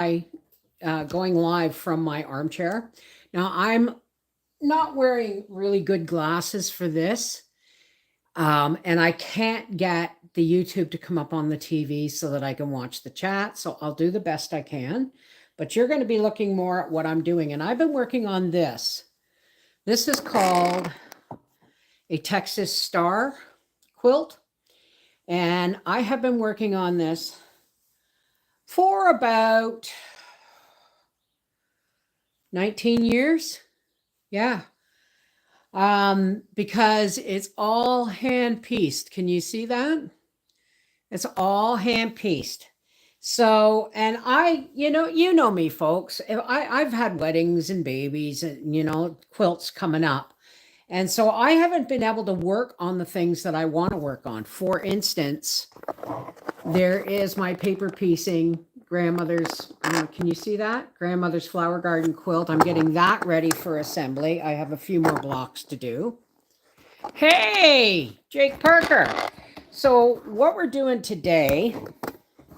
going live from my armchair. Now, I'm not wearing really good glasses for this, and I can't get the YouTube to come up on the TV so that I can watch the chat. So I'll do the best I can. But you're going to be looking more at what I'm doing. And I've been working on this. This is called a Texas Star quilt. And I have been working on this for about 19 years. Yeah. Because it's all hand pieced. Can you see that? It's all hand pieced. So, and you know me, folks. I've had weddings and babies and, quilts coming up. And so I haven't been able to work on the things that I want to work on. For instance, there is my paper piecing grandmother's, can you see that? Grandmother's flower garden quilt. I'm getting that ready for assembly. I have a few more blocks to do. Hey, Jake Parker. So what we're doing today,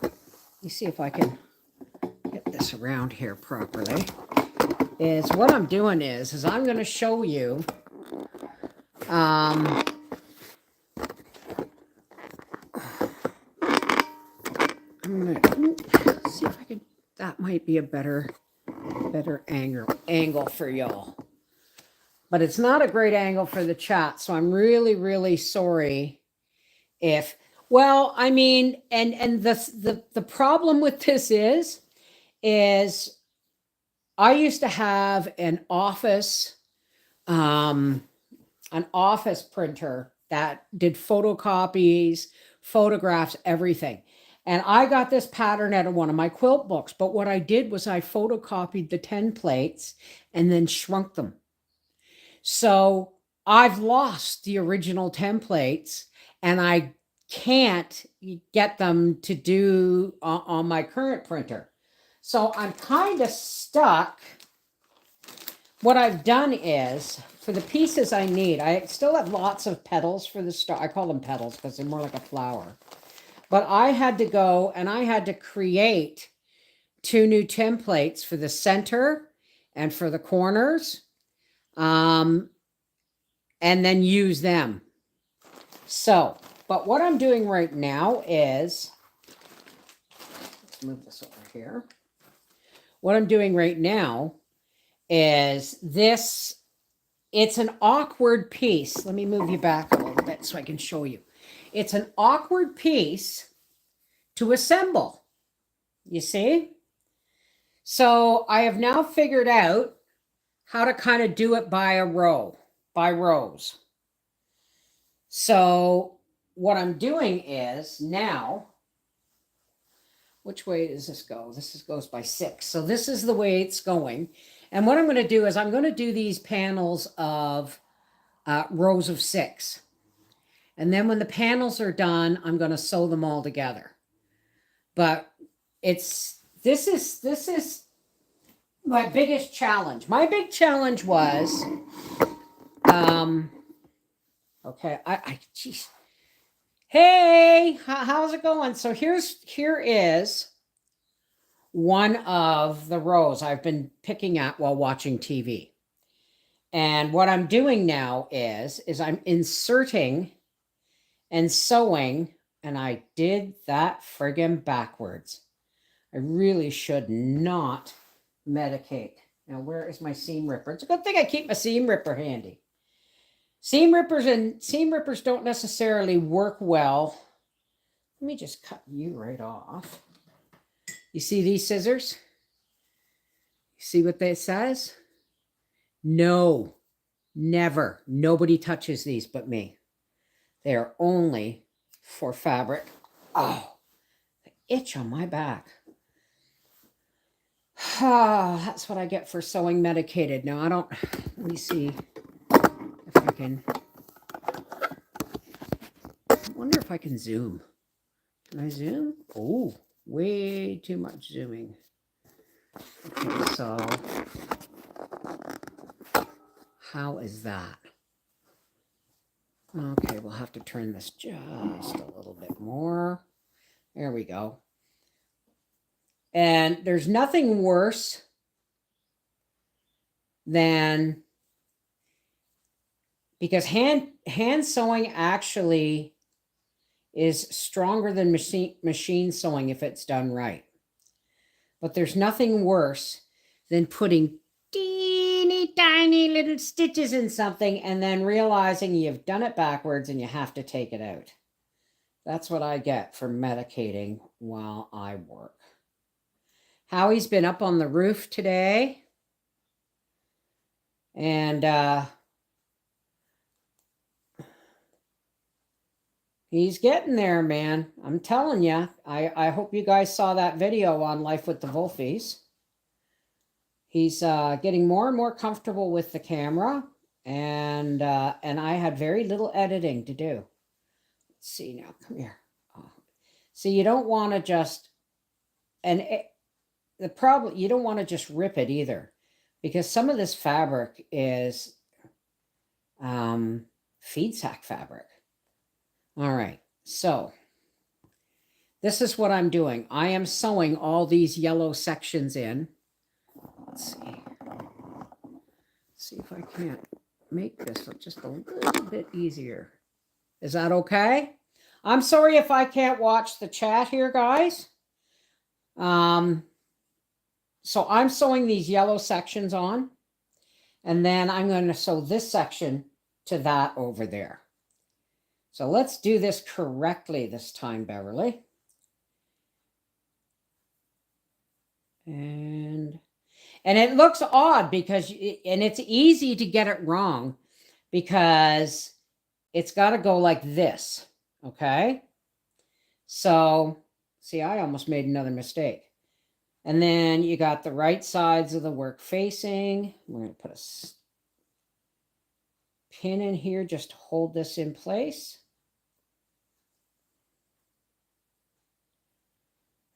let me see if I can get this around here properly, is what I'm doing is I'm going to show you I'm going to see if I can, that might be a better angle for y'all. But it's not a great angle for the chat, so I'm really, really sorry if, well, I mean, and the problem with this is I used to have an office printer that did photocopies, photographs, everything. And I got this pattern out of one of my quilt books. But what I did was I photocopied the templates and then shrunk them. So I've lost the original templates and I can't get them to do on my current printer. So I'm kind of stuck. What I've done is, for the pieces I need, I still have lots of petals for the star. I call them petals because they're more like a flower. But I had to go and I had to create 2 new templates for the center and for the corners, and then use them. So, but what I'm doing right now is, let's move this over here. What I'm doing right now is this, it's an awkward piece. Let me move you back a little bit so I can show you. It's an awkward piece to assemble, you see? So I have now figured out how to kind of do it by rows. So what I'm doing is now, which way does this go? This goes by 6. So this is the way it's going. And what I'm going to do is I'm going to do these panels of rows of 6. And then when the panels are done, I'm going to sew them all together. But this is my biggest challenge. My big challenge was, okay, geez. Hey, how's it going? So here is one of the rows I've been picking at while watching TV. And what I'm doing now is I'm inserting and sewing, and I did that friggin' backwards. I really should not medicate. Now, where is my seam ripper? It's a good thing I keep my seam ripper handy. Seam rippers don't necessarily work well. Let me just cut you right off. You see these scissors? You see what that says? No, never. Nobody touches these but me. They are only for fabric. Oh, the itch on my back. Ah, that's what I get for sewing medicated. Now, let me see if I can. I wonder if I can zoom. Can I zoom? Oh, way too much zooming. Okay, so how is that? Okay, we'll have to turn this just a little bit more. There we go. And there's nothing worse than, because hand sewing actually is stronger than machine sewing if it's done right. But there's nothing worse than putting teeny tiny little stitches in something and then realizing you've done it backwards and you have to take it out. That's what I get for medicating while I work. Howie's been up on the roof today. And he's getting there, man. I'm telling you. I hope you guys saw that video on Life with the Wolfies. He's getting more and more comfortable with the camera, and I had very little editing to do. Let's see now. Come here. Oh. So you don't want to just, the problem, you don't want to just rip it either, because some of this fabric is feed sack fabric. All right, so this is what I'm doing. I am sewing all these yellow sections in. Let's see if I can't make this just a little bit easier. Is that okay? I'm sorry if I can't watch the chat here, guys. So I'm sewing these yellow sections on, and then I'm going to sew this section to that over there. So let's do this correctly this time, Beverly. And it looks odd because, and it's easy to get it wrong because it's got to go like this, okay? So, see, I almost made another mistake. And then you got the right sides of the work facing. We're going to put a pin in here just to hold this in place.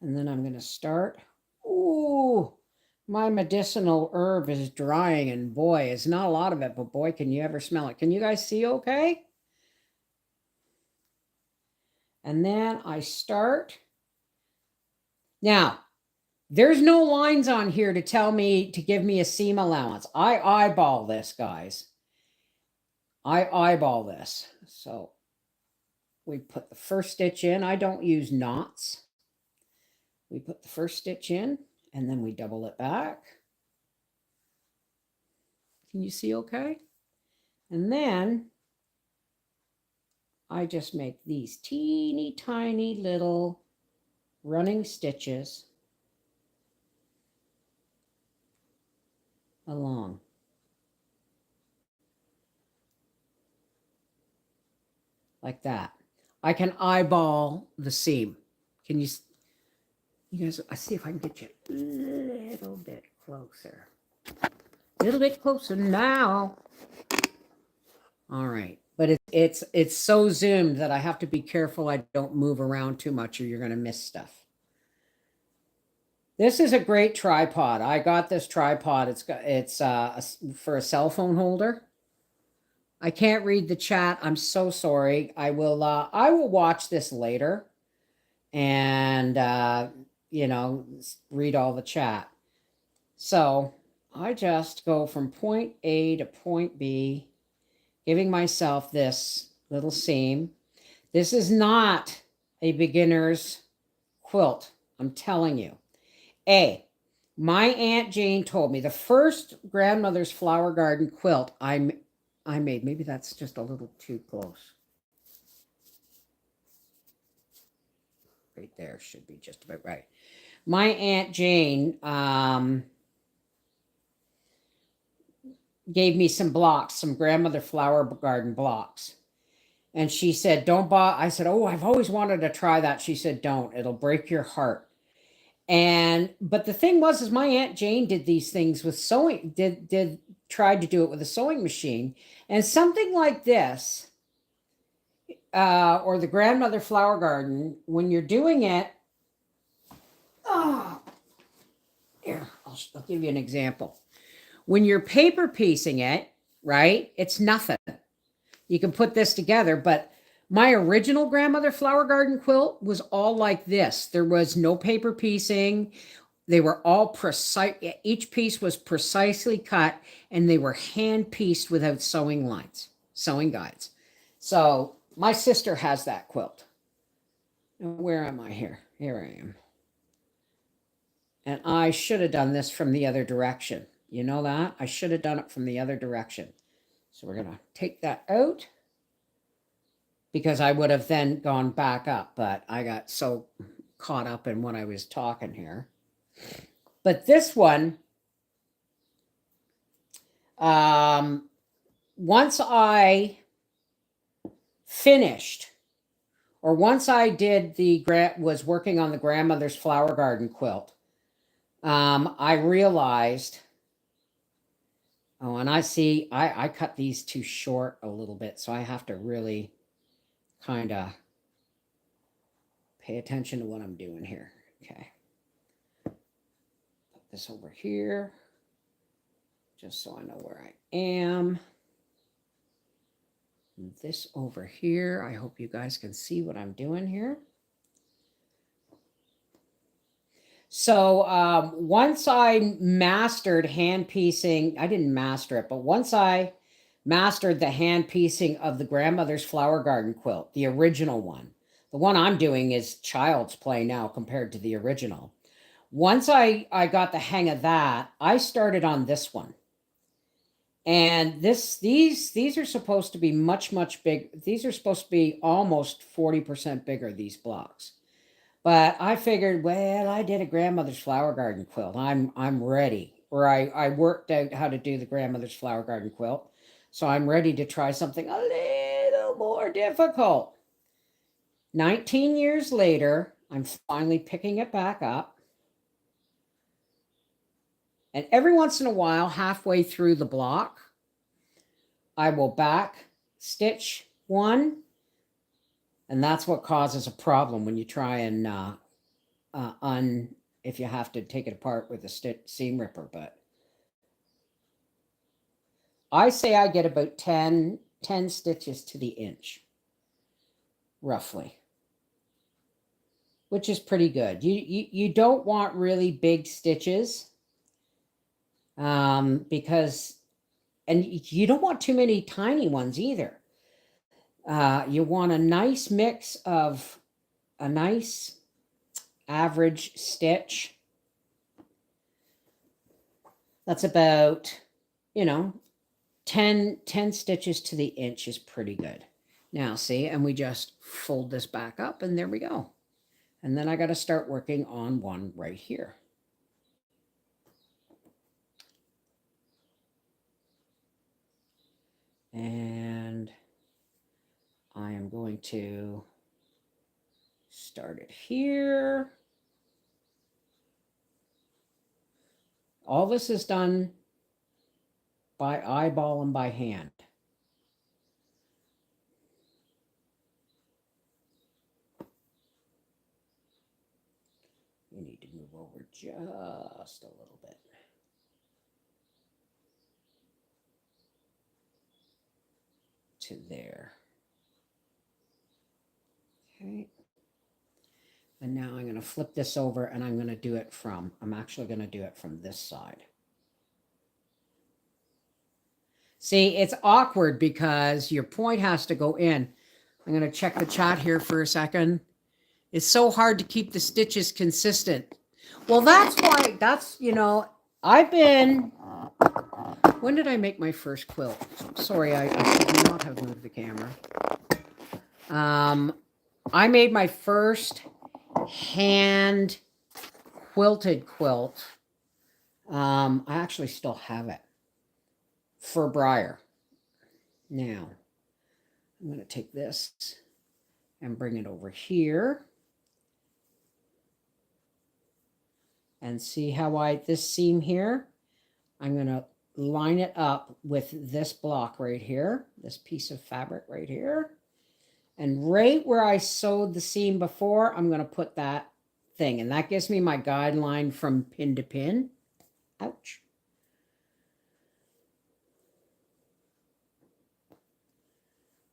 And then I'm going to start. Ooh, my medicinal herb is drying, and boy, it's not a lot of it, but boy, can you ever smell it. Can you guys see okay? And then I start. Now, there's no lines on here to tell me to give me a seam allowance. I eyeball this, guys. I eyeball this. So we put the first stitch in. I don't use knots. We put the first stitch in, and then we double it back. Can you see okay? And then I just make these teeny tiny little running stitches along. Like that. I can eyeball the seam. Can you guys, I see if I can get you a little bit closer. A little bit closer now. All right. But it's so zoomed that I have to be careful I don't move around too much or you're going to miss stuff. This is a great tripod. I got this tripod. It's for a cell phone holder. I can't read the chat. I'm so sorry. I will watch this later and read all the chat. So I just go from point A to point B, giving myself this little seam. This is not a beginner's quilt, I'm telling you. My Aunt Jane told me the first grandmother's flower garden quilt I made. Maybe that's just a little too close. Right there should be just about right. My Aunt Jane gave me some blocks, some grandmother flower garden blocks. And she said, don't buy. I said, oh, I've always wanted to try that. She said, don't. It'll break your heart. But the thing is my Aunt Jane did these things with sewing, tried to do it with a sewing machine. And something like this, or the grandmother flower garden, when you're doing it, here, I'll give you an example. When you're paper piecing it, right, it's nothing. You can put this together, but my original grandmother flower garden quilt was all like this. There was no paper piecing. They were all precise. Each piece was precisely cut, and they were hand pieced without sewing lines, sewing guides. So my sister has that quilt. Where am I here? Here I am. And I should have done this from the other direction. You know that? I should have done it from the other direction. So we're going to take that out because I would have then gone back up, but I got so caught up in what I was talking here. But this one, once I finished, or once I did was working on the grandmother's flower garden quilt, I realized, oh, and I cut these too short a little bit, so I have to really kind of pay attention to what I'm doing here. Okay. Put this over here, just so I know where I am. And this over here, I hope you guys can see what I'm doing here. So once I mastered hand piecing, I didn't master it, but once I mastered the hand piecing of the grandmother's flower garden quilt, the original one, the one I'm doing is child's play now compared to the original. Once I got the hang of that, I started on this one. And these are supposed to be much big. These are supposed to be almost 40% bigger, these blocks. But I figured, well, I did a grandmother's flower garden quilt. I'm ready. Or I worked out how to do the grandmother's flower garden quilt. So I'm ready to try something a little more difficult. 19 years later, I'm finally picking it back up. And every once in a while, halfway through the block, I will back stitch one. And that's what causes a problem when you try and if you have to take it apart with a seam ripper. But I say I get about 10 stitches to the inch, roughly, which is pretty good. You don't want really big stitches because, and you don't want too many tiny ones either. You want a nice mix of a nice average stitch. That's about, 10 stitches to the inch is pretty good. Now see, and we just fold this back up and there we go. And then I got to start working on one right here. And I am going to start it here. All this is done by eyeball and by hand. You need to move over just a little bit. To there. Okay. And now I'm going to flip this over and I'm going to do it from, I'm actually going to do it from this side. See, it's awkward because your point has to go in. I'm going to check the chat here for a second. It's so hard to keep the stitches consistent. Well, that's why, I've been, when did I make my first quilt? Sorry, I should not have moved the camera. I made my first hand quilted quilt. I actually still have it for Briar. Now, I'm going to take this and bring it over here. And see how this seam here? I'm going to line it up with this block right here, this piece of fabric right here. And right where I sewed the seam before, I'm going to put that thing. And that gives me my guideline from pin to pin. Ouch.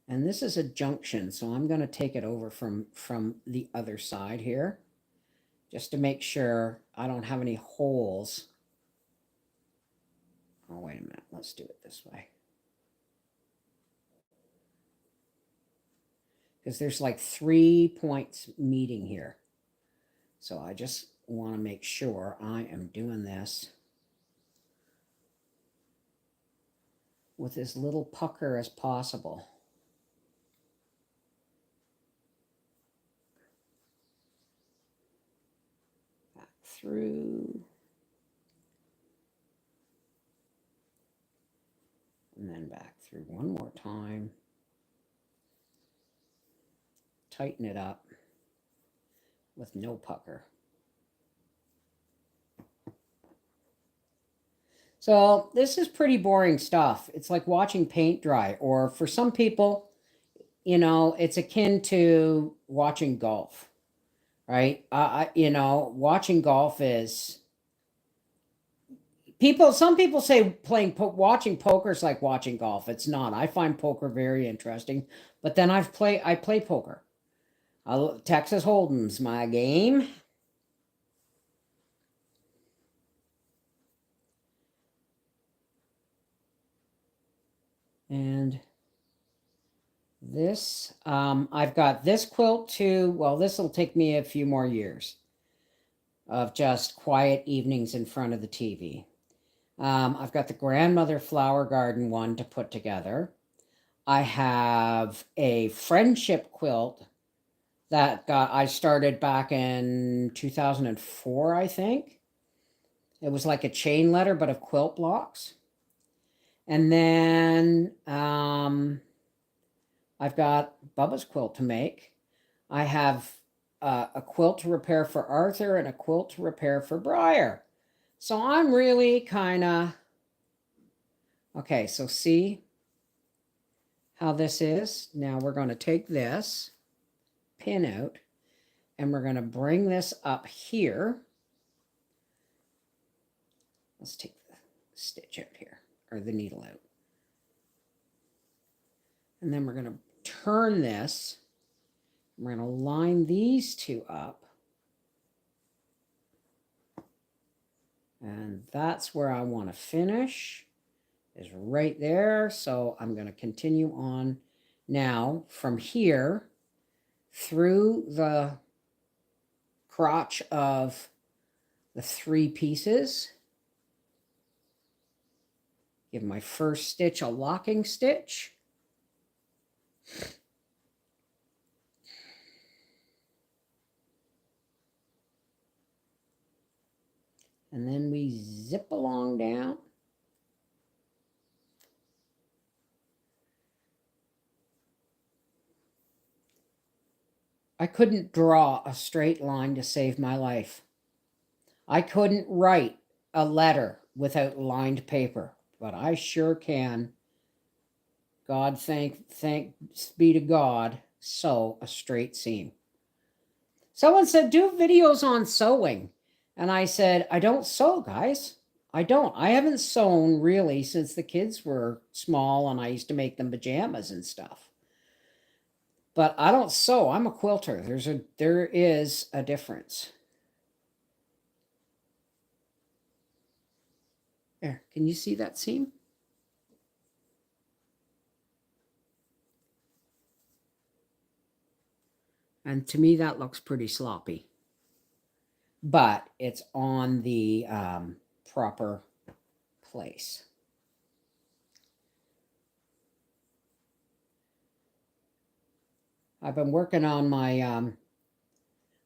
And this is a junction, so I'm going to take it over from the other side here. just to make sure I don't have any holes. Oh, wait a minute. Let's do it this way. Because there's like 3 points meeting here. So I just want to make sure I am doing this with as little pucker as possible. Back through. And then back through one more time. Tighten it up with no pucker. So this is pretty boring stuff. It's like watching paint dry, or for some people, you know, it's akin to watching golf, right? You know, watching golf is some people say watching poker is like watching golf. It's not. I find poker very interesting, but then I play poker. Texas Hold'em's my game. And this, I've got this quilt too. Well, this will take me a few more years of just quiet evenings in front of the TV. I've got the grandmother flower garden one to put together. I have a friendship quilt that I started back in 2004, I think. It was like a chain letter, but of quilt blocks. And then I've got Bubba's quilt to make. I have a quilt to repair for Arthur and a quilt to repair for Briar. So I'm really kind of... Okay, so see how this is? Now we're going to take this pin out and we're going to bring this up here. Let's take the stitch out here, or the needle out. And then we're going to turn this. We're going to line these two up. And that's where I want to finish, is right there. So I'm going to continue on now from here through the crotch of the 3 pieces. Give my first stitch a locking stitch. And then we zip along down. I couldn't draw a straight line to save my life. I couldn't write a letter without lined paper, but I sure can. God, thanks be to God, sew a straight seam. Someone said, do videos on sewing. And I said, I don't sew, guys. I don't. I haven't sewn really since the kids were small and I used to make them pajamas and stuff. But I don't sew. I'm a quilter. There is a difference. There, can you see that seam? And to me, that looks pretty sloppy. But it's on the proper place. I've been working on my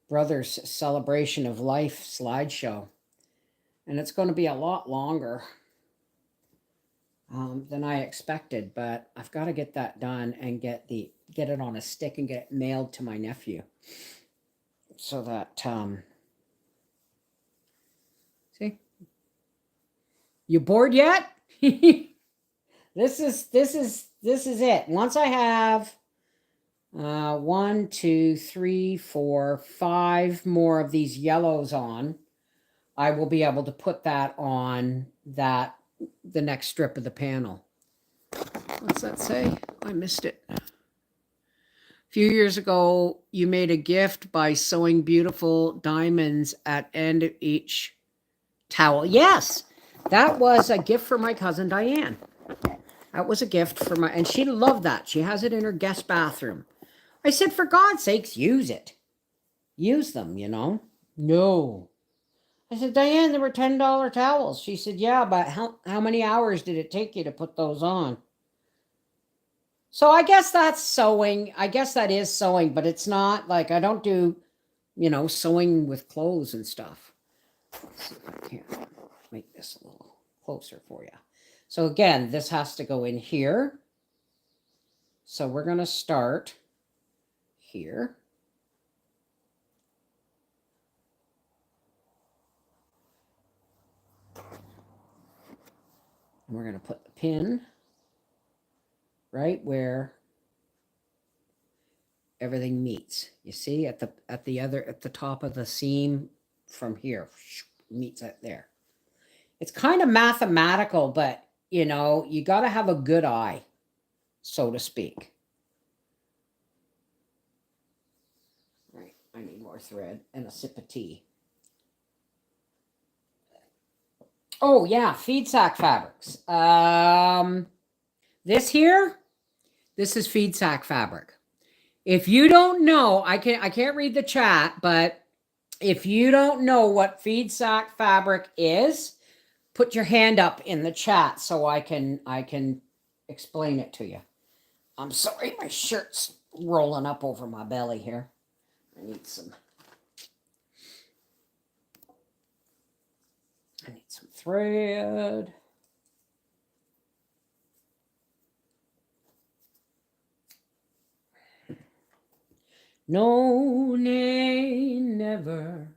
brother's celebration of life slideshow, and it's going to be a lot longer than I expected, but I've got to get that done and get it on a stick and get it mailed to my nephew, so that see, you bored yet? This is it. Once I have 1, 2, 3, 4, 5 more of these yellows on, I will be able to put that on the next strip of the panel. What's that say? I missed it. If few years ago, you made a gift by sewing beautiful diamonds at end of each towel. Yes, that was a gift for my cousin Diane. That was a gift for my, and she loved that. She has it in her guest bathroom. I said, for God's sakes, use it. Use them, you know. No. I said, Diane, there were $10 towels. She said, yeah, but how many hours did it take you to put those on? So I guess that's sewing. I guess that is sewing, but it's not like I don't do, you know, sewing with clothes and stuff. Let's see if I can make this a little closer for you. So again, this has to go in here. So we're going to start here. And we're going to put the pin right where everything meets. You see at the top of the seam from here meets it there. It's kind of mathematical, but you know, you got to have a good eye, so to speak. Right, I need more thread and a sip of tea. Oh yeah, feed sack fabrics. This here, this is feed sack fabric. If you don't know, I can't read the chat, but if you don't know what feed sack fabric is, put your hand up in the chat so I can explain it to you. I'm sorry, my shirt's rolling up over my belly here. I need some thread. No, nay, never.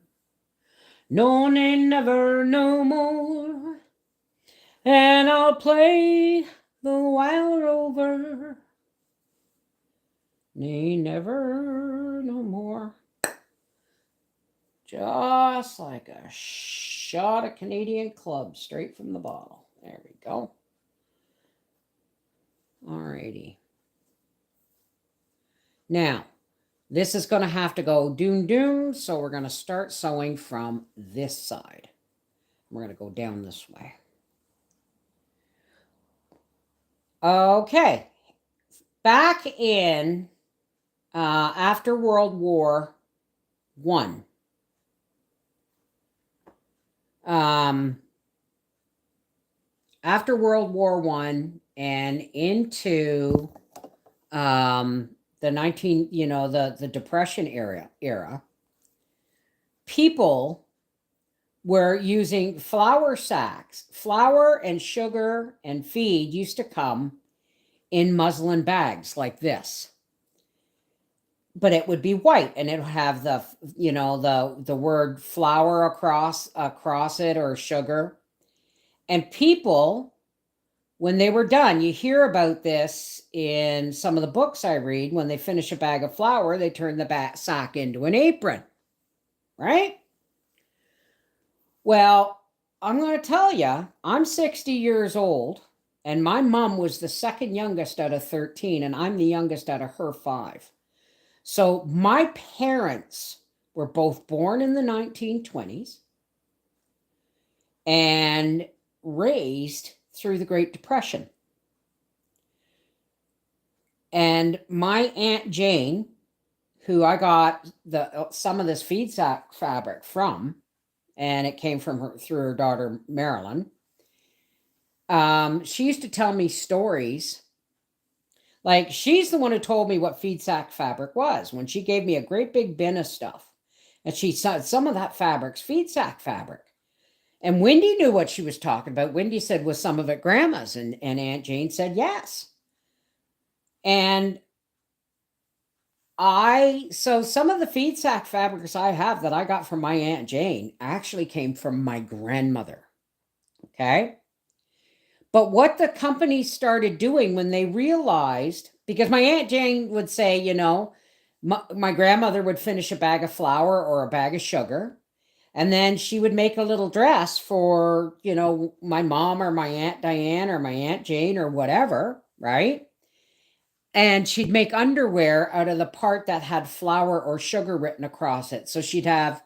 No, nay, never, no more. And I'll play the wild rover. Nay, never, no more. Just like a shot of Canadian Club straight from the bottle. There we go. Alrighty. Now, this is going to have to go doom, so we're going to start sewing from this side. We're going to go down this way. Okay. Back in after World War I, after World War I and into the the Depression era, people were using flour sacks. Flour and sugar and feed used to come in muslin bags like this. But it would be white and it would have the, you know, the word flour across it, or sugar. And people, when they were done, you hear about this in some of the books I read, when they finish a bag of flour, they turn the sack into an apron, right? Well, I'm going to tell you, I'm 60 years old, and my mom was the second youngest out of 13, and I'm the youngest out of her 5. So my parents were both born in the 1920s and raised through the Great Depression. And my Aunt Jane, who I got some of this feed sack fabric from, and it came from her through her daughter Marilyn, she used to tell me stories. Like, she's the one who told me what feed sack fabric was when she gave me a great big bin of stuff. And she said some of that fabric's feed sack fabric. And Wendy knew what she was talking about. Wendy said, was some of it grandma's? And Aunt Jane said, yes. And so some of the feed sack fabrics I have that I got from my Aunt Jane actually came from my grandmother. Okay. But what the company started doing when they realized, because my Aunt Jane would say, you know, my grandmother would finish a bag of flour or a bag of sugar, and then she would make a little dress for, you know, my mom or my Aunt Diane or my Aunt Jane or whatever, right? And she'd make underwear out of the part that had flour or sugar written across it. So she'd have,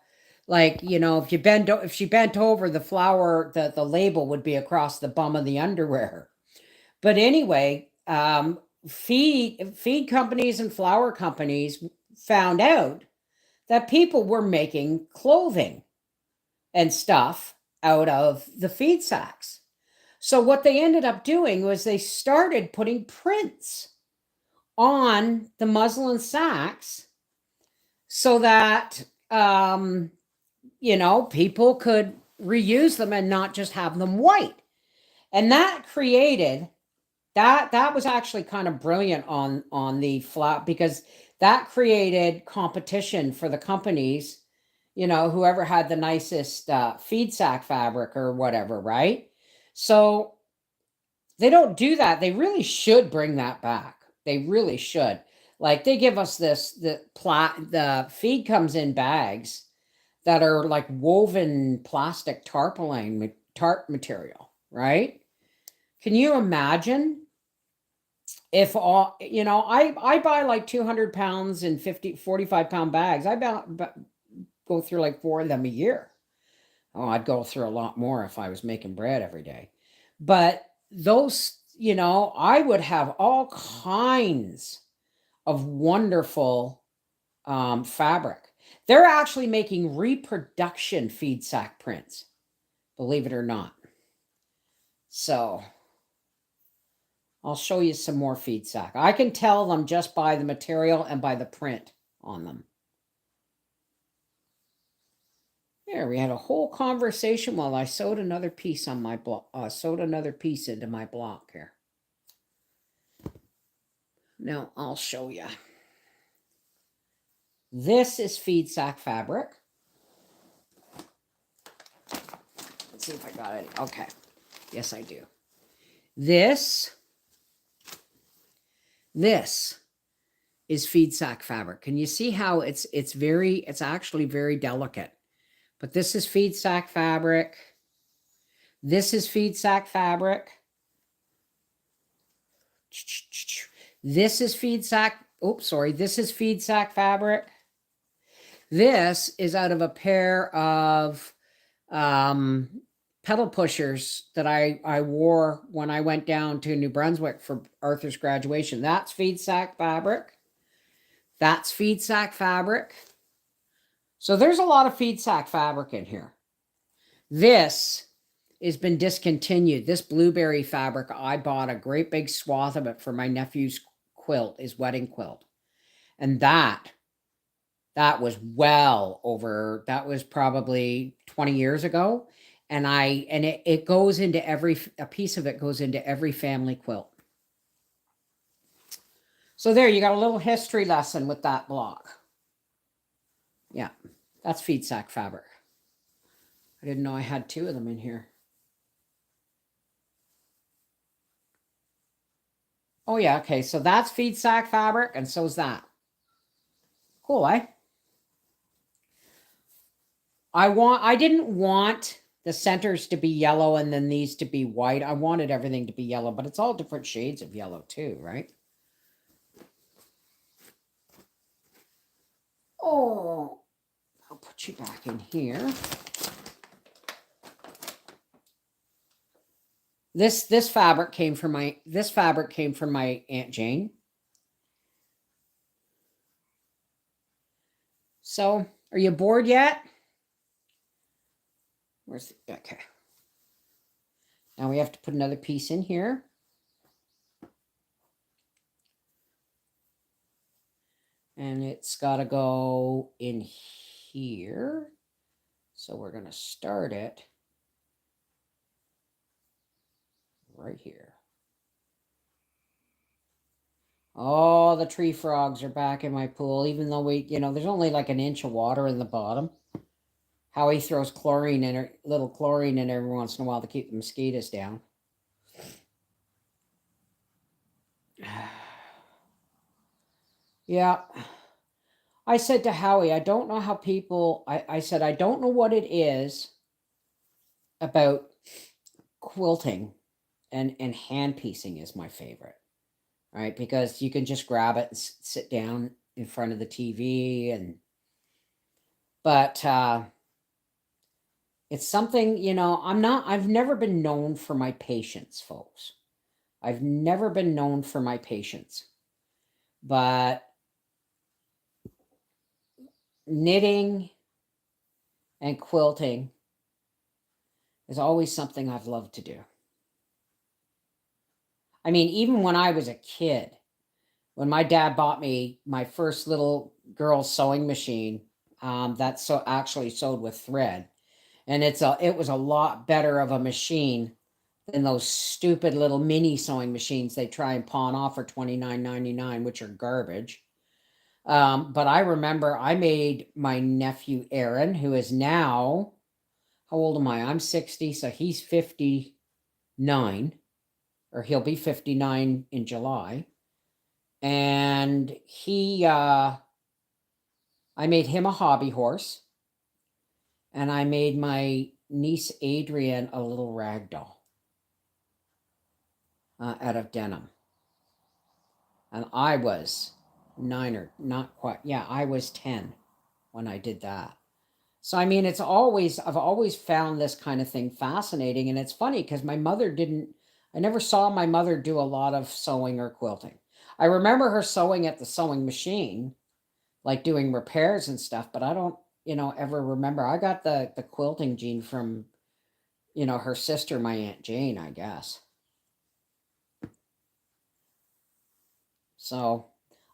like, if she bent over, the flour, the label would be across the bum of the underwear. But anyway, feed companies and flour companies found out that people were making clothing and stuff out of the feed sacks. So what they ended up doing was they started putting prints on the muslin sacks so that people could reuse them and not just have them white. And that created that was actually kind of brilliant on the flat, because that created competition for the companies, whoever had the nicest feed sack fabric or whatever, right? So they don't do that. They really should bring that back. They really should. Like, they give us the feed comes in bags that are like woven plastic tarp material, right? Can you imagine if I buy like 200 pounds in 45 pound bags. I go through like 4 of them a year. Oh, I'd go through a lot more if I was making bread every day. But those, I would have all kinds of wonderful fabric. They're actually making reproduction feed sack prints, believe it or not. So I'll show you some more feed sack. I can tell them just by the material and by the print on them. There, we had a whole conversation while I sewed another piece on my block. Sewed another piece into my block here. Now I'll show you. This is feed sack fabric. Let's see if I got it. Okay. Yes, I do. This is feed sack fabric. Can you see how it's actually very delicate? But this is feed sack fabric. This is feed sack fabric. This is feed sack. Oops, sorry. This is feed sack fabric. This is out of a pair of pedal pushers that I wore when I went down to New Brunswick for Arthur's graduation. That's feed sack fabric. That's feed sack fabric. So there's a lot of feed sack fabric in here. This has been discontinued. This blueberry fabric, I bought a great big swath of it for my nephew's quilt, his wedding quilt. And that was that was probably 20 years ago. And it goes into a piece of it goes into every family quilt. So there, you got a little history lesson with that block. Yeah, that's feed sack fabric. I didn't know I had 2 of them in here. Oh yeah, okay, so that's feed sack fabric, and so's that. Cool, eh? I didn't want the centers to be yellow and then these to be white. I wanted everything to be yellow, but it's all different shades of yellow too, right? Oh, I'll put you back in here. This fabric came from my Aunt Jane. So, are you bored yet? Okay. Now we have to put another piece in here. And it's got to go in here. So we're going to start it right here. Oh, the tree frogs are back in my pool, even though there's only like an inch of water in the bottom. Howie throws little chlorine in every once in a while to keep the mosquitoes down. Yeah. I said to Howie, I don't know how people, I said, I don't know what it is about quilting, and hand piecing is my favorite. right? Because you can just grab it and sit down in front of the TV. But it's something, I've never been known for my patience, folks. I've never been known for my patience. But knitting and quilting is always something I've loved to do. I mean, even when I was a kid, when my dad bought me my first little girl sewing machine, that actually sewed with thread, and it was a lot better of a machine than those stupid little mini sewing machines they try and pawn off for $29.99, which are garbage. But I remember I made my nephew Aaron, who is now, how old am I? I'm 60, so he's 59, or he'll be 59 in July. And I made him a hobby horse, and I made my niece Adrian a little rag doll out of denim. And I was 9 or not quite, yeah, I was 10 when I did that. So, I mean, I've always found this kind of thing fascinating. And it's funny because I never saw my mother do a lot of sewing or quilting. I remember her sewing at the sewing machine, like doing repairs and stuff, but I don't, ever remember. I got the quilting gene from, her sister, my Aunt Jane, I guess. So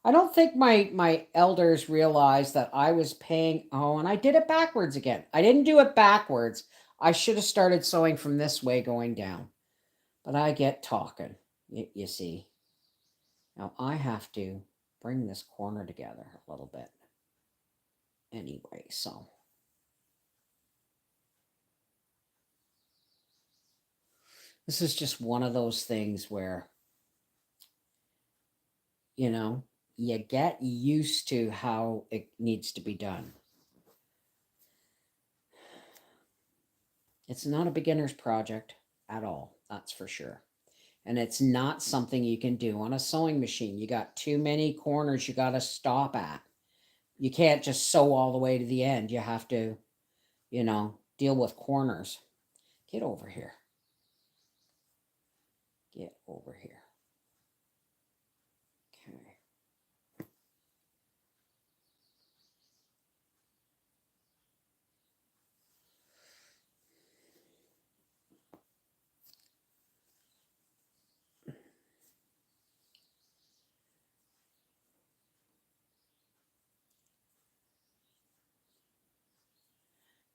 I don't think my elders realized that I was paying. Oh, and I did it backwards again. I didn't do it backwards. I should have started sewing from this way going down. But I get talking, you see. Now I have to bring this corner together a little bit. Anyway, so this is just one of those things where, you get used to how it needs to be done. It's not a beginner's project at all, that's for sure. And it's not something you can do on a sewing machine. You got too many corners you got to stop at. You can't just sew all the way to the end. You have to, deal with corners. Get over here. Get over here. Okay.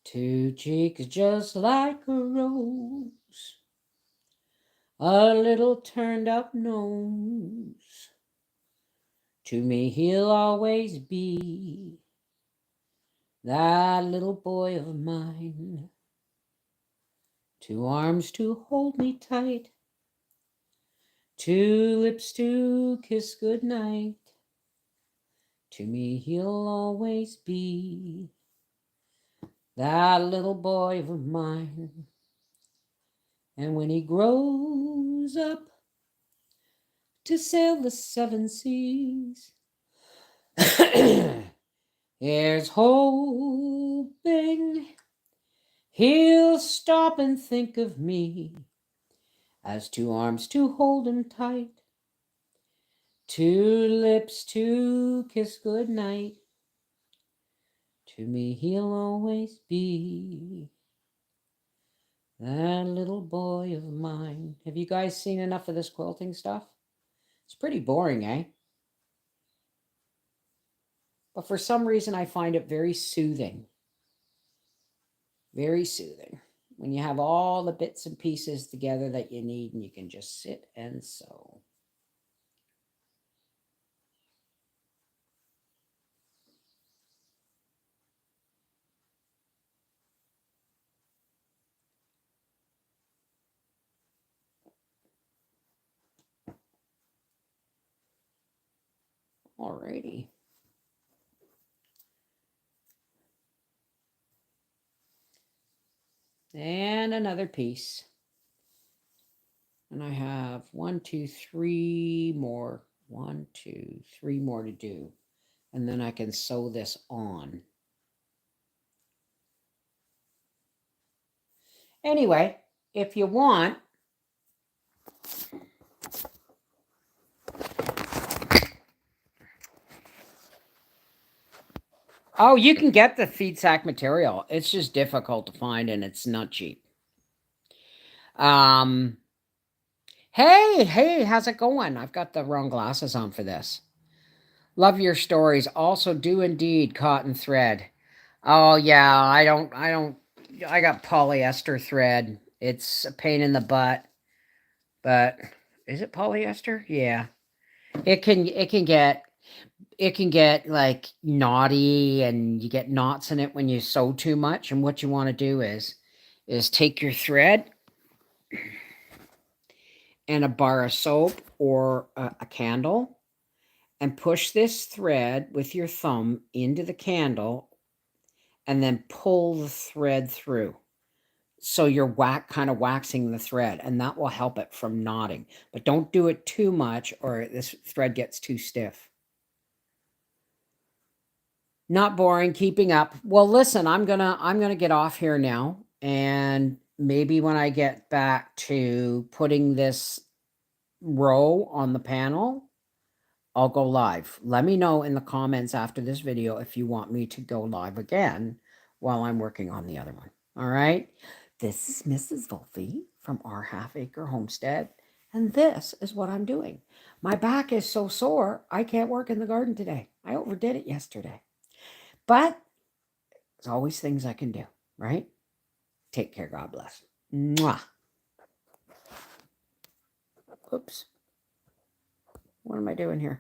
Two cheeks just like a rose, a little turned up nose. To me he'll always be that little boy of mine. Two arms to hold me tight, two lips to kiss goodnight. To me he'll always be that little boy of mine. And when he grows up to sail the seven seas, here's hoping he'll stop and think of me as two arms to hold him tight, two lips to kiss goodnight. To me he'll always be that little boy of mine. Have you guys seen enough of this quilting stuff? It's pretty boring, eh? But for some reason I find it very soothing. Very soothing. When you have all the bits and pieces together that you need and you can just sit and sew. Alrighty. And another piece. And I have 1, 2, 3 more 1, 2, 3 more to do. And then I can sew this on. Anyway, if you want, oh, you can get the feed sack material. It's just difficult to find and it's not cheap. Hey, how's it going? I've got the wrong glasses on for this. Love your stories. Also do indeed cotton thread. Oh yeah, I got polyester thread. It's a pain in the butt. But is it polyester? Yeah. It can get like knotty and you get knots in it when you sew too much. And what you want to do is take your thread and a bar of soap or a candle and push this thread with your thumb into the candle and then pull the thread through. So you're kind of waxing the thread, and that will help it from knotting. But don't do it too much or this thread gets too stiff. Not boring, keeping up. Well, listen, I'm gonna get off here now, and maybe when I get back to putting this row on the panel, I'll go live. Let me know in the comments after this video if you want me to go live again while I'm working on the other one. All right. This is Mrs. Volpe from Our Half Acre Homestead, and this is what I'm doing. My back is so sore, I can't work in the garden today. I overdid it yesterday. But there's always things I can do, right? Take care. God bless. Mwah. Oops. What am I doing here?